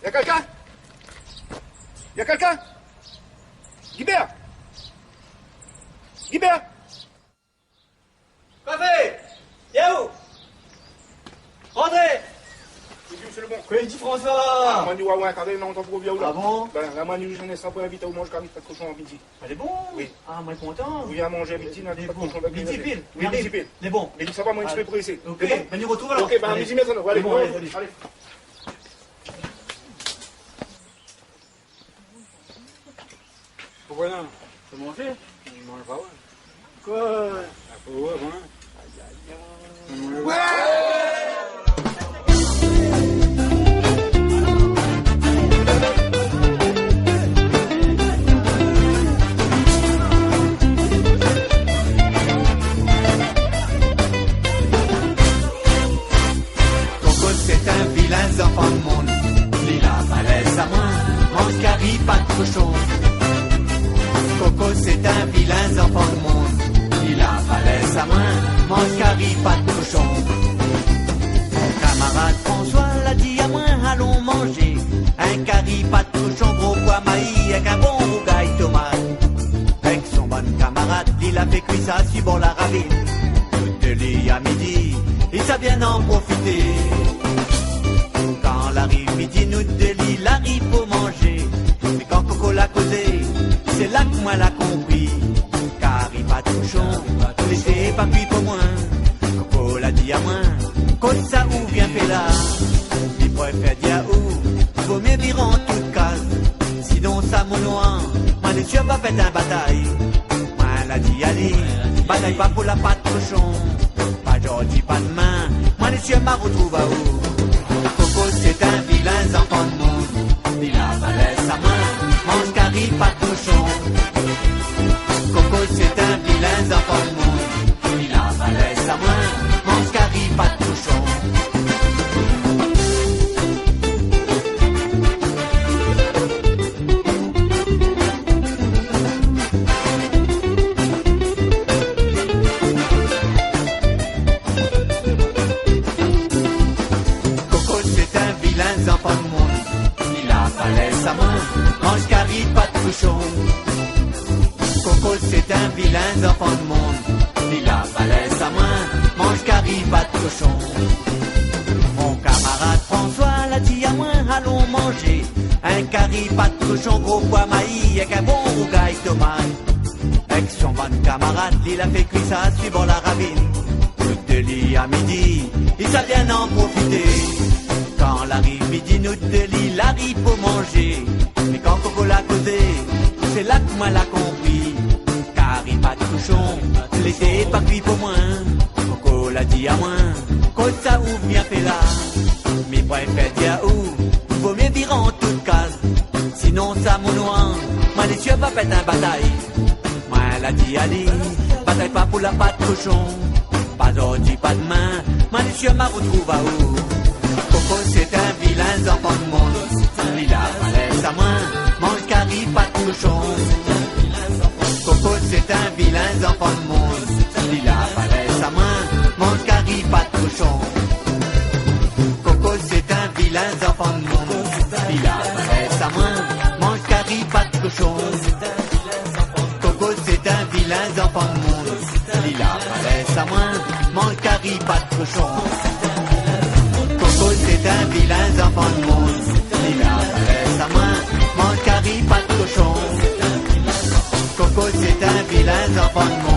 Y'a quelqu'un? Y'a quelqu'un? Guibert? Guibert? Café! Y'a où? Rentrez! C'est le bon. Quoi dit François? Ah, moi, du ouais, quand même, on t'en prouve bien ou là. Ah bon? Ben, la manu, j'en ai 100 pour inviter au mange carré, pas de cochon en midi. Elle est bon? Oui. Ah, moi, content. Vous viens manger à midi, n'a pas de cochon de Midi pile. Oui, midi pile. Elle est bon. Mais ça va, moi, je suis pressé. Ok, C'est bon? ben nous retrouve alors. Ok, ben, à midi maintenant. Allez, bon, allez. allez. Pourquoi non? Tu veux manger? On mange pas, ouais. Quoi? Ah, faut voir, hein? Coco c'est un vilain enfant de monde. Lila malaise à moi, mange carry, pas de cochon. Coco c'est un vilain enfant de monde. Lila malaise à moi, mange carry, pas de cochon. Mon camarade François l'a dit à moi, allons manger un carry, pas de cochon, gros pois maïs avec un bon rougail tomate. Avec son bon camarade, il a fait cuire ça sur bord la ravine. Tout de lit à midi, il sait bien en profiter. Quand l'arrive midi, nous de l'île arrive pour manger. Mais quand Coco l'a causé, c'est là que moi l'a compris. Car il pas de cochon, laissez pas cuit pour moi. Coco l'a dit à moi, comme ça ou bien fait là. Il préfère dire où, vaut mieux vivre en toute case. Sinon ça mon noir, moi les sûr va faire un bataille. Moi l'a dit allez, bataille pas pour la patte cochon. Pas d'ordi, pas de main, moi les sûr m'a retrouve à où. Coco c'est un vilain enfant de monde. Il a balai sa main, mange carry, pas de cochon. Coco c'est un vilain enfant de monde. Il a balai sa main, mange carry, pas de cochon. Coco c'est un vilain enfant de monde. Il a balai sa main, mange carry, pas de cochon. Coco c'est un vilain enfant de monde. Il a balai sa main, mange carry, pas de cochon. Mon camarade François l'a dit à moi, allons manger un carry, pas de cochon, gros pois maïs avec un bon rougail tomate. Avec son bon camarade, il a fait cuire ça suivant la ravine. Tout de lit à midi, il sait bien en profiter. Quand l'arrive midi, nous de l'île arrive pour manger. Mais quand Coco l'a causé, c'est là que moi l'a compris. Car il pas de cochon, laissez pas cuit pour moi. Coco l'a dit à moi, comme ça ou bien fait là. Mais préfère dire où, vaut mieux vivre en toute case. Sinon ça mon noir, moi les cieux va faire un bataille. Moi l'a dit allez, bataille pas pour la patte cochon. Pas d'ordi, pas de main, moi les cieux m'a retrouve à où. Coco c'est un vilain enfant de monde. Il a balai sa main, mange carry, pas de cochon. Coco c'est un vilain enfant de monde. Il a balai sa main, mange carry, pas de cochon. Coco c'est un vilain enfant de monde. Il a balai sa main, mange carry, pas de cochon. Coco c'est un vilain enfant de monde. Il a balai sa main, mange carry, pas de cochon. Coco c'est un vilain enfant de monde. Il a balai sa main, mange carry, pas de cochon. Coco c'est un vilain enfant de monde.